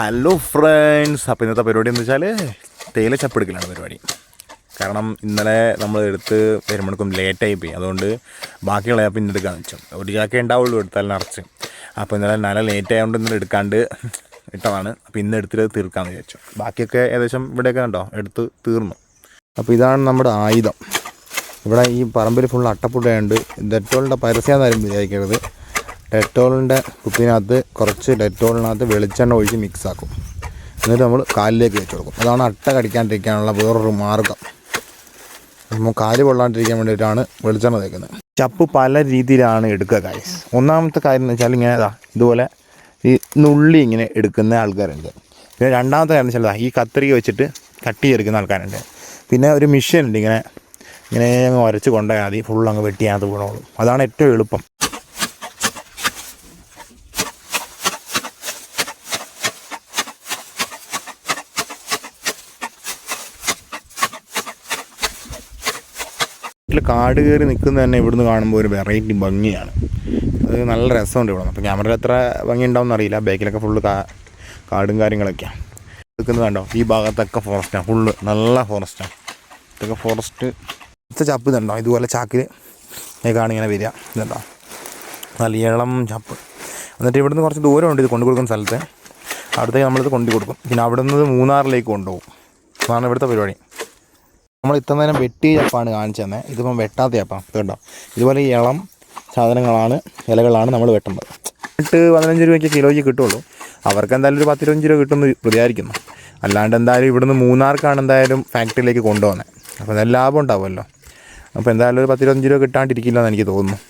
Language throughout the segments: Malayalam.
ഹലോ ഫ്രണ്ട്സ്, അപ്പോൾ ഇന്നത്തെ പരിപാടി എന്ന് വെച്ചാൽ തേയില ചപ്പെടുക്കലാണ് പരിപാടി. കാരണം ഇന്നലെ നമ്മൾ എടുത്ത് വരുമ്പോഴേക്കും ലേറ്റായി പോയി. അതുകൊണ്ട് ബാക്കിയുള്ള ചാപ്പ് ഇന്ന് എടുക്കാമെന്ന് വെച്ചു. ഒരു ചാക്കേ ഉണ്ടാവുള്ളൂ എടുത്താൽ നിറച്ച്. അപ്പോൾ ഇന്നലെ നല്ല ലേറ്റ് ആയതുകൊണ്ട് ഇന്നലെ എടുക്കാണ്ട് ഇട്ടതാണ്. അപ്പോൾ ഇന്ന് എടുത്തിട്ട് തീർക്കാമെന്ന് വിചാരിച്ചു. ബാക്കിയൊക്കെ ഏകദേശം ഇവിടെയൊക്കെ കണ്ടോ എടുത്ത് തീർന്നു. അപ്പോൾ ഇതാണ് നമ്മുടെ ആയുധം. ഇവിടെ ഈ പറമ്പിൽ ഫുൾ അട്ടപ്പുട്ടയുണ്ട്. ഡെറ്റോളിൻ്റെ പരസ്യമാണെന്നാലും വിചാരിക്കരുത്. ഡെറ്റോളിൻ്റെ കുപ്പിനകത്ത് കുറച്ച് ഡെറ്റോളിനകത്ത് വെളിച്ചെണ്ണ ഒഴിച്ച് മിക്സാക്കും. എന്നിട്ട് നമ്മൾ കാലിലേക്ക് വെച്ച് കൊടുക്കും. അതാണ് അട്ട കടിക്കാണ്ടിരിക്കാനുള്ള വേറൊരു മാർഗ്ഗം. നമ്മൾ കാല് പൊള്ളാണ്ടിരിക്കാൻ വേണ്ടിയിട്ടാണ് വെളിച്ചെണ്ണ തേക്കുന്നത്. ചപ്പ് പല രീതിയിലാണ് എടുക്കുക ഗൈസ്. ഒന്നാമത്തെ കാര്യം എന്ന് വെച്ചാൽ ഇങ്ങനെ ഇതുപോലെ ഈ നുള്ളി ഇങ്ങനെ എടുക്കുന്ന ആൾക്കാരുണ്ട്. പിന്നെ രണ്ടാമത്തെ കാര്യം എന്ന് വെച്ചാൽ ഈ കത്രിക വെച്ചിട്ട് കട്ട് ചെയ്തെടുക്കുന്ന ആൾക്കാരുണ്ട്. പിന്നെ ഒരു മെഷീൻ ഉണ്ട്, ഇങ്ങനെ അങ്ങ് ഉരച്ച് കൊണ്ടുപോയാൽ മതി, ഫുൾ അങ്ങ് വെട്ടിയാകത്ത് വീണോളും. അതാണ് ഏറ്റവും എളുപ്പം. കാട് കയറി നിൽക്കുന്നത് തന്നെ ഇവിടുന്ന് കാണുമ്പോൾ ഒരു വെറൈറ്റി ഭംഗിയാണ്. അത് നല്ല രസമുണ്ട് ഇവിടെ. അപ്പോൾ ക്യാമറയിൽ എത്ര ഭംഗി ഉണ്ടാവുമെന്ന് അറിയില്ല. ബാക്കിലൊക്കെ ഫുള്ള് കാടും കാര്യങ്ങളൊക്കെയാണ് നിൽക്കുന്നത്. കണ്ടോ, ഈ ഭാഗത്തൊക്കെ ഫോറസ്റ്റാണ്, ഫുള്ള് നല്ല ഫോറസ്റ്റാണ്. ഇതൊക്കെ ഫോറസ്റ്റ് ചപ്പ് ഇതുണ്ടോ, ഇതുപോലെ ചാക്കിൽ കാണും വരിക. ഇതുണ്ടോ നല്ല ഇളം ചപ്പ്. എന്നിട്ട് ഇവിടുന്ന് കുറച്ച് ദൂരമുണ്ട് ഇത് കൊണ്ടു കൊടുക്കുന്ന സ്ഥലത്ത്. അവിടത്തേക്ക് നമ്മളിത് കൊണ്ടു കൊടുക്കും. പിന്നെ അവിടെ നിന്ന് മൂന്നാറിലേക്ക് കൊണ്ടുപോകും. അതാണ് ഇവിടുത്തെ പരിപാടി. നമ്മൾ ഇത്ര നേരം വെട്ടിയ ചപ്പാണ് കാണിച്ചു തന്നെ. ഇതിപ്പം വെട്ടാത്ത ചപ്പാണ്. കേട്ടോ, ഇതുപോലെ ഈ ഇളം സാധനങ്ങളാണ്, ഇലകളാണ് നമ്മൾ വെട്ടേണ്ടത്. 15 രൂപയ്ക്ക് കിലോയ്ക്ക് കിട്ടുള്ളൂ. അവർക്ക് എന്തായാലും ഒരു 10-25 രൂപ കിട്ടുമെന്ന് പ്രതീക്ഷിക്കുന്നു. അല്ലാണ്ട് എന്തായാലും ഇവിടുന്ന് മൂന്നാർക്കാണ് എന്തായാലും ഫാക്ടറിയിലേക്ക് കൊണ്ടുപോകുന്നത്. അപ്പോൾ എന്തായാലും ലാഭം ഉണ്ടാവുമല്ലോ. അപ്പോൾ എന്തായാലും ഒരു 10-25 രൂപ കിട്ടാണ്ടിരിക്കില്ല എന്ന് എനിക്ക് തോന്നുന്നു.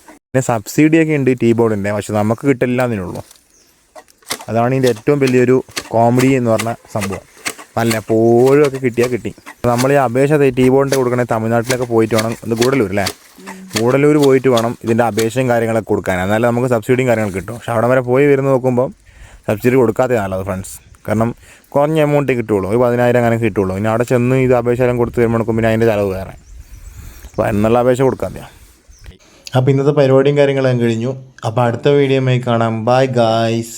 പിന്നെ സബ്സിഡിയൊക്കെ ഉണ്ട് ടീ ബോർഡിൻ്റെ, പക്ഷെ നമുക്ക് കിട്ടില്ല എന്നതിനുള്ളൂ. അതാണ് ഇതിൻ്റെ ഏറ്റവും വലിയൊരു കോമഡി എന്ന് പറഞ്ഞ സംഭവം. വല്ലപ്പോഴും ഒക്കെ കിട്ടിയാൽ കിട്ടി. നമ്മൾ ഈ അപേക്ഷ ടീ ബോർഡിൻ്റെ കൊടുക്കണേ തമിഴ്നാട്ടിലൊക്കെ പോയിട്ട് വേണം. ഇത് ഗൂഡല്ലൂർ അല്ലേ, ഗൂഡല്ലൂർ പോയിട്ട് വേണം ഇതിൻ്റെ അപേക്ഷയും കാര്യങ്ങളൊക്കെ കൊടുക്കാൻ. എന്നാലും നമുക്ക് സബ്സിഡിയും കാര്യങ്ങളൊക്കെ കിട്ടും. പക്ഷെ അവിടെ വരെ പോയി വരുന്ന നോക്കുമ്പോൾ സബ്സിഡി കൊടുക്കാത്തേ നല്ലത് ഫ്രണ്ട്സ്. കാരണം കുറഞ്ഞ എമൗണ്ടേ കിട്ടുള്ളൂ, ഒരു 10,000 അങ്ങനെ കിട്ടുള്ളൂ. ഇനി അവിടെ ചെന്ന് ഇത് അപേക്ഷ എല്ലാം കൊടുത്ത് വരുമ്പോഴേക്കും പിന്നെ അതിൻ്റെ ചിലവ് വേറെ. അപ്പോൾ എന്നുള്ള അപേക്ഷ കൊടുക്കാതെയാണ്. അപ്പോൾ ഇന്നത്തെ പരിപാടിയും കാര്യങ്ങളെല്ലാം കഴിഞ്ഞു. അപ്പോൾ അടുത്ത വീഡിയോയുമായി കാണാം. Bye guys.